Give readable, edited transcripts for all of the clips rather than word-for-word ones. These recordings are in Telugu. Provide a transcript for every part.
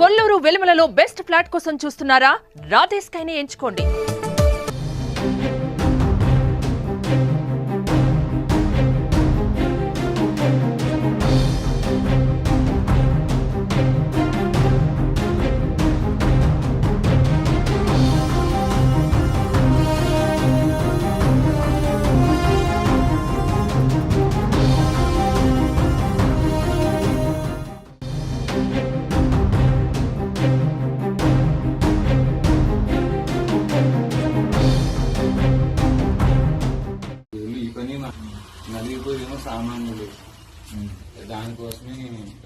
కొల్లూరు వెలుమలలో బెస్ట్ ఫ్లాట్ కోసం చూస్తున్నారా? రాధే స్కైని ఎంచుకోండి. నలిగిపోయేమో సామాన్యులు. దానికోసమే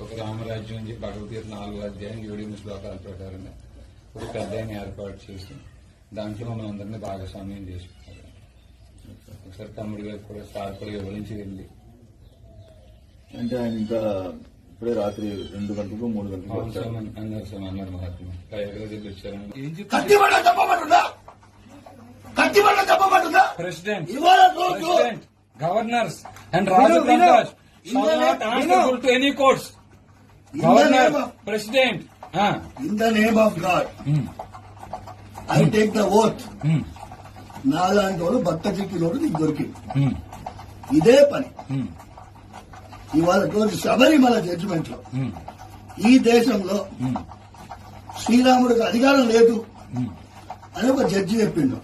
ఒక రామరాజ్యం అని చెప్పి భగవద్గీత 4వ అధ్యాయం 7 శ్లోకాల ప్రకారంగా ఒక పెద్ద ఏర్పాటు చేసి దాంట్లో మనం అందరినీ భాగస్వామ్యం చేసుకుంటారు. ఒకసారి తమ్ముడు గారు కూడా సార్ కూడా వివరించి వెళ్ళి అంటే ఆయన ఇంకా ఇప్పుడే రాత్రి 2 గంటలకు 3 గంటలకు అన్నారు మహాత్మ పైగా దగ్గర వచ్చారని president governors and Raja Prakash shall not answerable to any courts. Governor, President. In the name of God, I take the oath. నాలాంటి వాడు భక్త చిక్కినోడు నీకు దొరికింది. ఇదే పని ఇవాళ రోజు శబరిమల జడ్జిమెంట్ లో ఈ దేశంలో శ్రీరాముడికి అధికారం లేదు అని ఒక జడ్జి చెప్పిండు.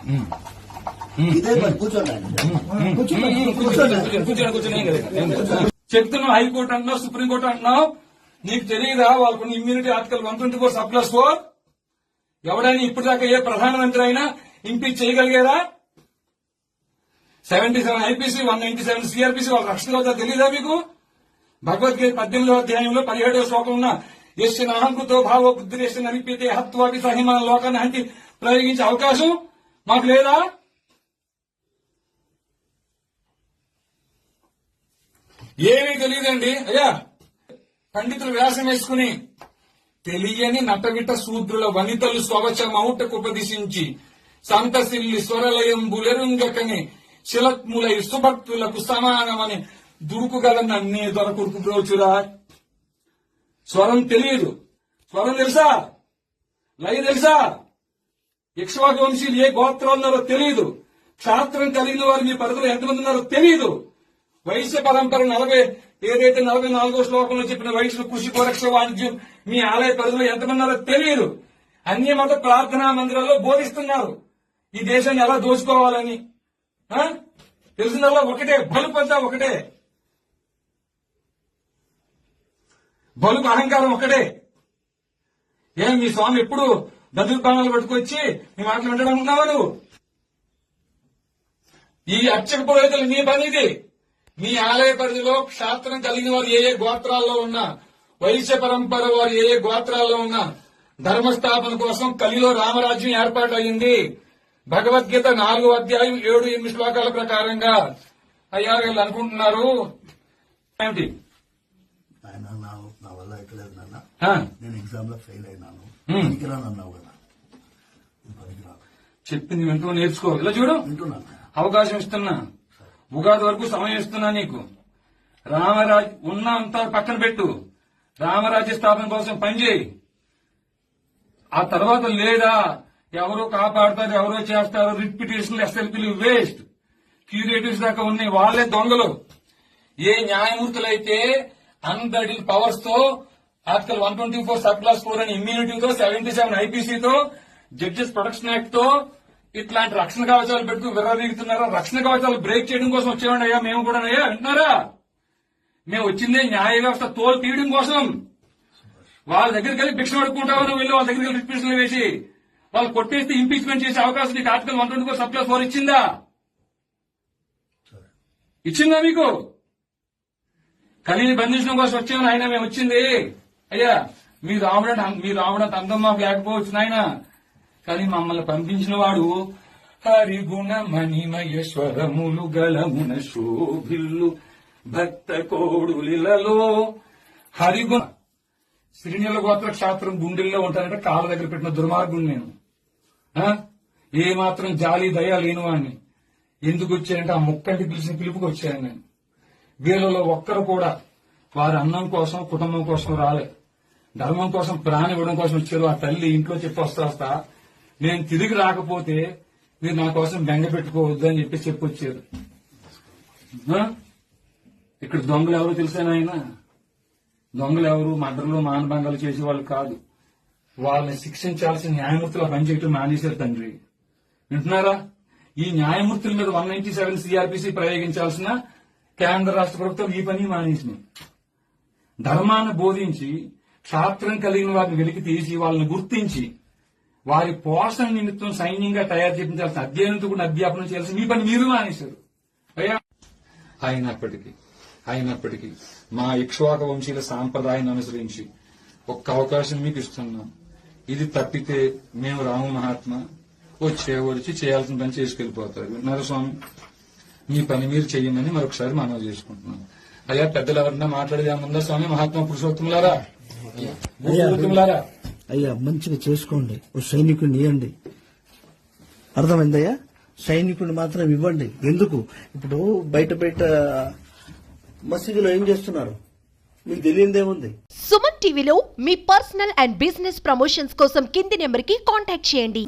ఇదే పని. చెప్తున్నావు హైకోర్టు అంటున్నావు, సుప్రీంకోర్టు అంటున్నావు. నీకు తెలియదా వాళ్ళకు ఇమ్యూనిటీ ఆర్టికల్ 124(4) ఎవడైనా ఇప్పటిదాకా ఏ ప్రధానమంత్రి అయినా ఇంపీచ్ చేయగలిగారా? 77 ఐపీసీ 197 సిఆర్పీసీ వాళ్ళ రక్షణ అవుతా తెలియదా మీకు? భగవద్గీత 18వ అధ్యాయంలో 17వ శ్లోకం ఉన్న యస్య నాహంకృతో భావో బుద్ధిరేష్య నలిపితే హత్వాపి సహిమాన లోకాన్ని హంతి ప్రయోగించే అవకాశం మాకు లేదా? ఏమీ తెలియదండి అయ్యా. పండితులు వ్యాసం వేసుకుని తెలియని నటవిట శూద్రుల వనితలు స్వవచమౌటకు ఉపదేశించి సంతసిల్లి స్వరలయం బులెరుంగకని శిలత్ములై సుభక్తులకు సమానమని దురుకుగలన్న నీ దొరకుడుకు బ్రోచురా. స్వరం తెలియదు. స్వరం తెలుసా? లయ తెలుసా? ఇక్ష్వాకు వంశీయులు ఏ గోత్రం ఉన్నారో తెలియదు. క్షాత్రం కలిగిన వారు మీ పరిధిలో ఎంతమంది ఉన్నారో తెలియదు. వైశ్య పరంపర 44వ శ్లోకంలో చెప్పిన వైశ్యులు కృషి కోరక్ష వాణిజ్యం మీ ఆలయ పరిధిలో ఎంతమంది ఉన్నారో తెలియదు. అన్య మత ప్రార్థనా మందిరాల్లో బోధిస్తున్నారు ఈ దేశాన్ని ఎలా దోచుకోవాలని. తెలిసినల్లా ఒకటే, బలుపు అంతా ఒకటే, బలుపు అహంకారం ఒకటే. ఏం మీ స్వామి ఎప్పుడు దద్దుల ప్రాణాలు పట్టుకొచ్చి మీ మాటలు వింటడానికి నువ్వు? ఈ అర్చక పురోహితులు మీ పని ఇది. మీ ఆలయ పరిధిలో క్షాత్రం కలిగిన వారు ఏ గోత్రాల్లో ఉన్నా, వైశ్య పరంపర వారు ఏ గోత్రాల్లో ఉన్నా ధర్మస్థాపన కోసం కలిలో రామరాజ్యం ఏర్పాటు అయింది. భగవద్గీత 4వ అధ్యాయం 7-8 శ్లోకాల ప్రకారంగా. అయ్యా వీళ్ళు అనుకుంటున్నారు ఏమిటి? ఆయన నా వల్ల ఎక్కలేదు నాన్న, నేను ఎగ్జామ్ లో ఫెయిల్ అయినాను, అన్నావు కదా. చెప్పింది వింటూ నేర్చుకో. ఇలా చూడు, అవకాశం ఇస్తున్నా, ఉగాది వరకు సమయం ఇస్తున్నా నీకు. రామరాజ్ ఉన్నంత పక్కన పెట్టు, రామరాజ్య స్థాపన కోసం పనిచేయి. ఆ తర్వాత లేదా ఎవరో కాపాడతారు, ఎవరో చేస్తారు, రిట్ పిటిషన్లు, ఎస్ఎల్పీలు వేస్ట్. క్యూరేటివ్స్ దాకా ఉన్నాయి, వాళ్లే దొంగలు. ఏ న్యాయమూర్తులైతే అన్బ్లడెడ్ పవర్స్ తో ఆర్టికల్ 124(4) అని ఇమ్యూనిటీతో 77 ఐపీసీతో జడ్జెస్ ప్రొటెక్షన్ యాక్ట్ తో ఇట్లాంటి రక్షణ కవచాలు పెట్టుకు విర్రవీగుతున్నారా? రక్షణ కవచాలు బ్రేక్ చేయడం కోసం వచ్చేవాడి అయ్యా మేము కూడా. అయ్యా వింటున్నారా? మేము వచ్చిందే న్యాయ వ్యవస్థ తోలు తీయడం కోసం. వాళ్ళ దగ్గరికి వెళ్ళి భిక్ష పడుకుంటావు నువ్వు, వెళ్ళి వాళ్ళ దగ్గరికి వెళ్ళి రిపిటిషన్లు వేసి వాళ్ళు కొట్టేస్తే ఇంపీచ్మెంట్ చేసే అవకాశం నీకు ఆర్టికల్ 124(4) ఇచ్చిందా? ఇచ్చిందా మీకు? కలిని బంధించడం కోసం వచ్చామని ఆయన మేము వచ్చింది. అయ్యా మీ రావడం అందం మాకు లేకపోవచ్చు నాయన, కానీ మమ్మల్ని పంపించిన వాడు హరిగుణ మణిమయేశ్వరములు గలమున శోభిల్లు భక్త కోడులిలలో. హరిగుణ శ్రీనిల గోత్ర క్షాత్రం గుండెల్లో ఉంటానంటే కాళ్ళ దగ్గర పెట్టిన దుర్మార్గుని నేను. ఏ మాత్రం జాలి దయ లేని వాడిని. ఎందుకు వచ్చానంటే ఆ ముక్కంటి పిలిచిన పిలుపుకి వచ్చాను నేను. వీళ్ళలో ఒక్కరు కూడా వారి అన్నం కోసం కుటుంబం కోసం రాలే. ధర్మం కోసం ప్రాణం ఇవ్వడం కోసం వచ్చారు. ఆ తల్లి ఇంట్లో చెప్పి వస్తా నేను తిరిగి రాకపోతే మీరు నా కోసం బెంగ పెట్టుకోవద్దు అని చెప్పి వచ్చారు. ఇక్కడ దొంగలు ఎవరు తెలిసాను ఆయన? దొంగలు ఎవరు? మర్డర్లు మానభంగాలు చేసే వాళ్ళు కాదు. వాళ్ళని శిక్షించాల్సిన న్యాయమూర్తులు పనిచేయటం మానేశారు తండ్రి. వింటున్నారా? ఈ న్యాయమూర్తుల మీద 197 సిఆర్పిసి ప్రయోగించాల్సిన కేంద్ర రాష్ట్ర ప్రభుత్వం ఈ పని మానేసినాయి. ధర్మాన్ని బోధించి క్షాత్రం కలిగిన వారిని వెలికి తీసి వాళ్ళని గుర్తించి వారి పోషణ నిమిత్తం సైన్యంగా తయారు చేయించాల్సిన అధ్యయనంతో కూడా అధ్యాపనం చేయాల్సిన మీ పని మీరు మానేశారు. అయ్యా, అయినప్పటికీ మా ఇక్ష్వాక వంశీల సాంప్రదాయాన్ని అనుసరించి ఒక్క అవకాశం మీకు ఇస్తున్నాం. ఇది తప్పితే మేము రాము మహాత్మ వచ్చి చేయాల్సిన పని చేసుకెళ్లిపోతారు. విన్నారా స్వామి? మీ పని మీరు చెయ్యమని మరొకసారి మనవి చేసుకుంటున్నాం. అయ్యా, పెద్దలు ఎవరన్నా మాట్లాడేదేముందా స్వామి? మహాత్మా పురుషోత్తములారా, పురుషోత్తములారా, అయ్యా మంచిగా చేసుకోండి. ఓ సైనికుడిని ఇవ్వండి. అర్థమైందయ్యా? సైనికుడిని మాత్రం ఇవ్వండి. ఎందుకు ఇప్పుడు బయట మసీదులో ఏం చేస్తున్నారు మీకు తెలియదేముంది? సుమన్ టీవీలో మీ పర్సనల్ అండ్ బిజినెస్ ప్రమోషన్స్ కోసం కింది నెంబర్కి కాంటాక్ట్ చేయండి.